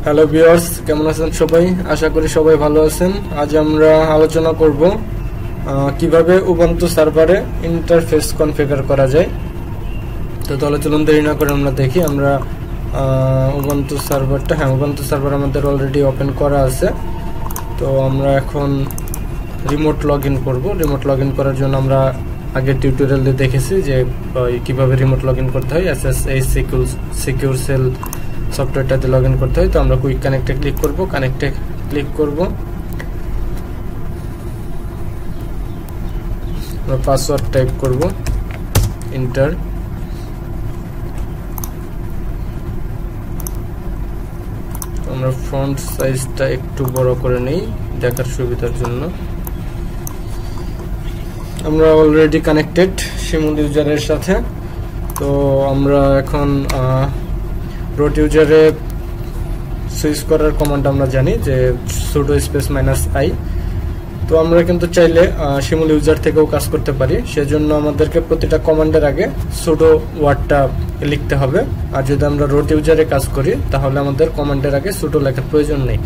Hello viewers, কেমন আছেন সবাই? আশা করি সবাই ভালো আছেন। আজ আমরা আলোচনা করব কিভাবে উবুন্টু সার্ভারে ইন্টারফেস কনফিগার করা যায়। তো তাহলে চলুন দেরি না করে আমরা দেখি। আমরা উবুন্টু সার্ভার আমাদের অলরেডি ওপেন করা আছে। তো আমরা এখন রিমোট লগ ইন করবো। রিমোট লগ ইন করার জন্য আমরা আগের টিউটোরিয়ালে দেখেছি যে কিভাবে রিমোট লগ ইন করতে হয়। SSH সিকিউর সেল সফটওয়্যারটাতে লগ ইন করতে হয়। তো আমরা কুইক কানেক্টে ক্লিক করব। আমরা পাসওয়ার্ড টাইপ করব, এন্টার। আমরা ফন্ট সাইজটা একটু বড় করে নেই দেখার সুবিধার জন্য। আমরা অলরেডি কানেক্টেড শিমুল ইউজারের সাথে। তো আমরা এখন রুট ইউজারে সুইচ করার কমান্ড আমরা জানি যে sudo স্পেস -i। তো আমরা কিন্তু চাইলে শিমুল ইউজার থেকেও কাজ করতে পারি। সেজন্য আমাদেরকে প্রতিটা কমান্ডের আগে sudo ওয়ার্ডটা লিখতে হবে। আর যদি আমরা রুট ইউজারে কাজ করি তাহলে আমাদের কমান্ডের আগে sudo লেখার প্রয়োজন নেই।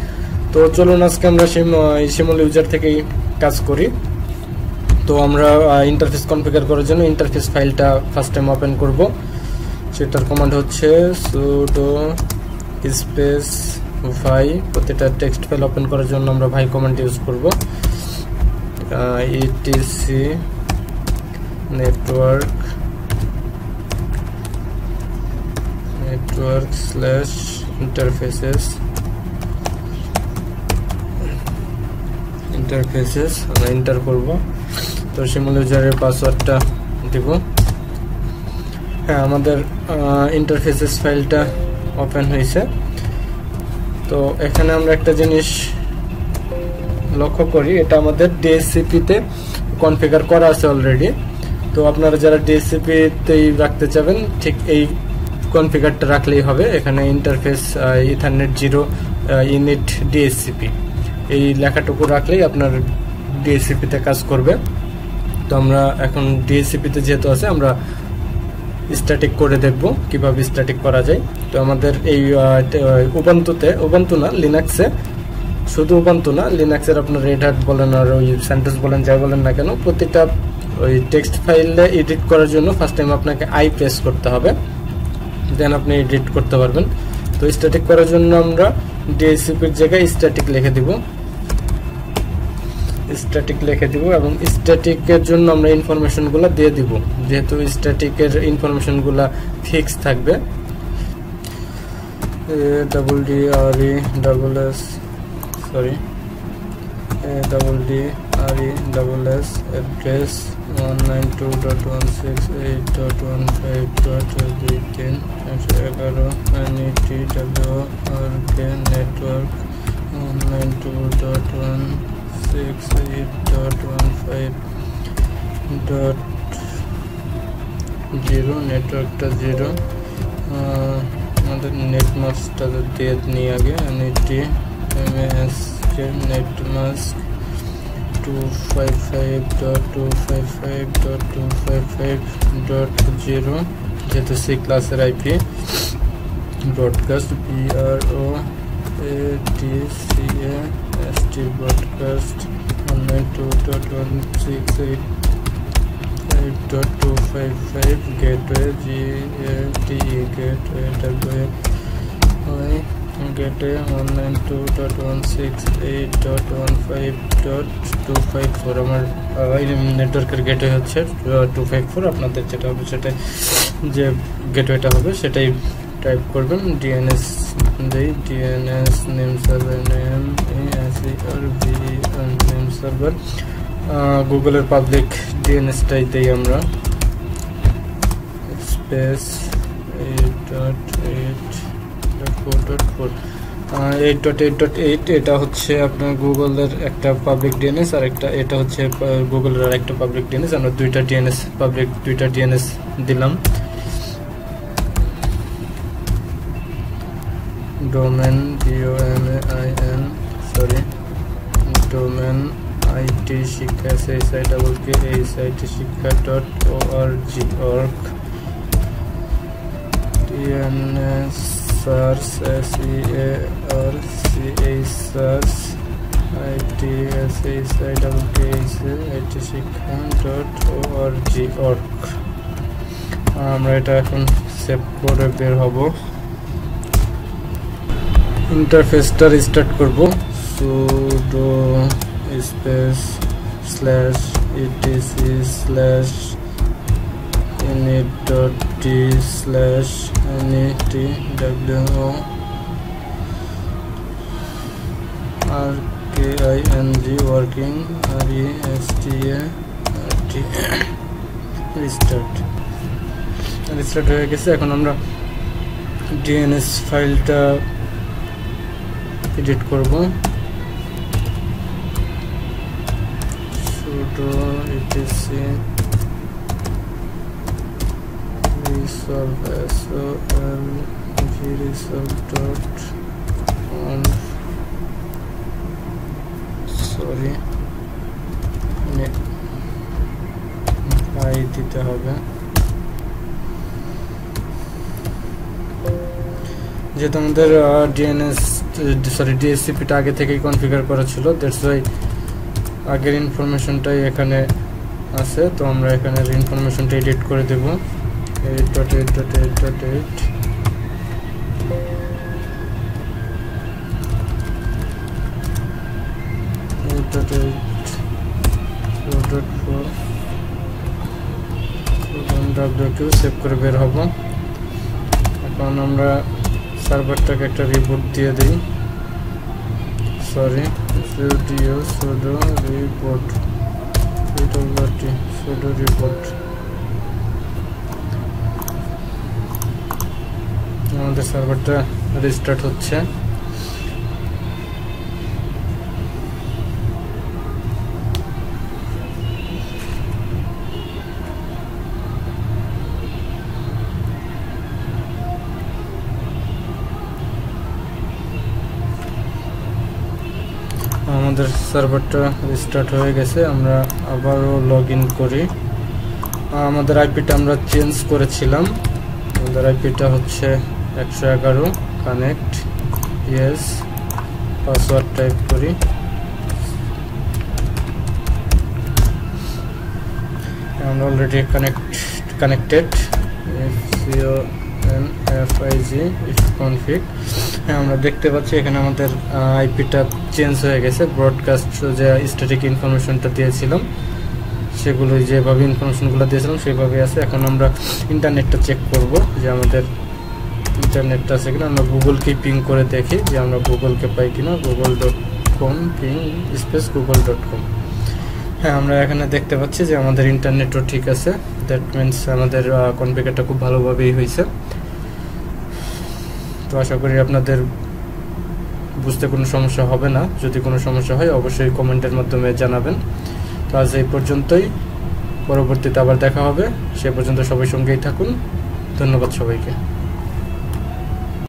তো চলুন আজকে আমরা শিমুল ইউজার থেকেই কাজ করি। তো আমরা ইন্টারফেস কনফিগার করার জন্য ইন্টারফেস ফাইলটা ফার্স্ট টাইম ওপেন করব। সেটার কমান্ড হচ্ছে sudo স্পেস ভাই। প্রতিটা টেক্সট ফাইল ওপেন করার জন্য আমরা ভাই কমান্ড ইউজ করব। etc network / interfaces আমরা এন্টার করব। তো শিমুল ইউজারের পাসওয়ার্ডটা দিব। হ্যাঁ, আমাদের ইন্টারফেসেস ফাইলটা ওপেন হয়েছে। তো এখানে আমরা একটা জিনিস লক্ষ্য করি, এটা আমাদের DHCP তে কনফিগার করা আছে অলরেডি। তো আপনারা যারা DHCP তেই রাখতে চাবেন ঠিক এই কনফিগারটা রাখলেই হবে। এখানে ইন্টারফেস ইথারনেট 0 ইউনিট DHCP এই লেখাটুকু রাখলেই আপনার DHCP তে কাজ করবে। তো আমরা এখন DHCP তে যেহেতু আছে আমরা স্ট্যাটিক করে দেখব কিভাবে স্ট্যাটিক করা যায়। তো আমাদের এই উবুন্টু না লিনাক্সে, শুধু উবুন্টু না, লিনাক্সের আপনার রেড হ্যাট বলেন আর ওই সেন্টোস বলেন, যাই বলেন না কেন, প্রতিটা ওই টেক্সট ফাইলে এডিট করার জন্য ফার্স্ট টাইম আপনাকে আই প্রেস করতে হবে, দেন আপনি এডিট করতে পারবেন। তো স্ট্যাটিক করার জন্য আমরা DHCPর জায়গায় স্ট্যাটিক লিখে দিব এবং স্ট্যাটিকের জন্য আমরা ইনফরমেশনগুলো দিয়ে দিব। যেহেতু স্ট্যাটিকের ইনফরমেশনগুলো ফিক্স থাকবে। ADDRESS address 192.168.1.5.11 NETWORK network 192.168.15.0 নেটওয়ার্কটা 0। আমাদের নেটমাস্কটা দিয়ে নিয়ে আগে NETMASK নেটমাস্ক 255.255.255.0 যেহেতু সি ক্লাসের IP। Broadcast BROADCAST broadcast 192.168.255 gateway gateway 192.168.15.254 আমার নেটওয়ার্কের গেটওয়ে হচ্ছে 254। আপনাদের যেটা হবে সেটা যে গেটওয়েটা হবে সেটাই টাইপ করবেন। DNS name server name name server গুগলের পাবলিক DNS-টাই দেই আমরা স্পেস 8.8.4. এটা হচ্ছে আপনার গুগলের একটা পাবলিক DNS আর এটা হচ্ছে গুগলের আরেকটা পাবলিক DNS। আমরা দুইটা DNS দিলাম। ডোমেন ডোমেন IT শিক্ষা শিক্ষা.org DNS search SEARCH search ITSHIKHA.IT আমরা এটা এখন সেভ করে বের হব। ইন্টারফেসটা রিস্টার্ট করব। sudo space /etc/init.d/netwo RKING working RESTART restart হয়ে গেছে। এখন আমরা DNS ফাইলটা এডিট করব। sudo etc resolve resolve.conf sorry দিতে হবে, যেহেতু আমাদের DHCP-টা আগে থেকেই কনফিগার করা ছিল, দ্যাটস ওয়াই আগের ইনফরমেশনটাই এখানে আছে। তো আমরা এখানে ইনফরমেশনটা এডিট করে দেব। 8.8.8.8 4.4 সেভ করে বের হব। এখন আমরা সার্ভারটাকে একটা রিবুট দিয়ে দিই। sudo reboot আমাদের সার্ভারটা রিস্টার্ট হচ্ছে। আমাদের সার্ভারটা রিস্টার্ট হয়ে গেছে। আমরা আবারও লগ ইন করি। আমাদের আইপিটা আমরা চেঞ্জ করেছিলাম। আমাদের আইপিটা হচ্ছে 111 কানেক্ট ইয়েস, পাসওয়ার্ড টাইপ করি। আমরা অলরেডি কানেক্টেড config। আমরা দেখতে পাচ্ছি এখানে আমাদের আইপিটা চেঞ্জ হয়ে গেছে। ব্রডকাস্ট যে স্ট্যাটিক ইনফরমেশনটা দিয়েছিলাম সেগুলো যেভাবে ইনফরমেশনগুলো দিয়েছিলাম সেভাবে আছে। এখন আমরা ইন্টারনেটটা চেক করব যে আমাদের ইন্টারনেটটা আছে কিনা। আমরা গুগলকে পিং করে দেখি যে আমরা গুগলকে পাই কিনা। google.com ping space google.com। হ্যাঁ, আমরা এখানে দেখতে পাচ্ছি যে আমাদের ইন্টারনেটও ঠিক আছে। দ্যাট মিনস আমাদের কনফিগারটা খুব ভালোভাবেই হয়েছে। তো আশা করি আপনাদের বুঝতে কোনো সমস্যা হবে না। যদি কোনো সমস্যা হয় অবশ্যই কমেন্টের মাধ্যমে জানাবেন। তো আজ এই পর্যন্তই, পরবর্তীতে আবার দেখা হবে। সে পর্যন্ত সবাই সঙ্গেই থাকুন। ধন্যবাদ সবাইকে।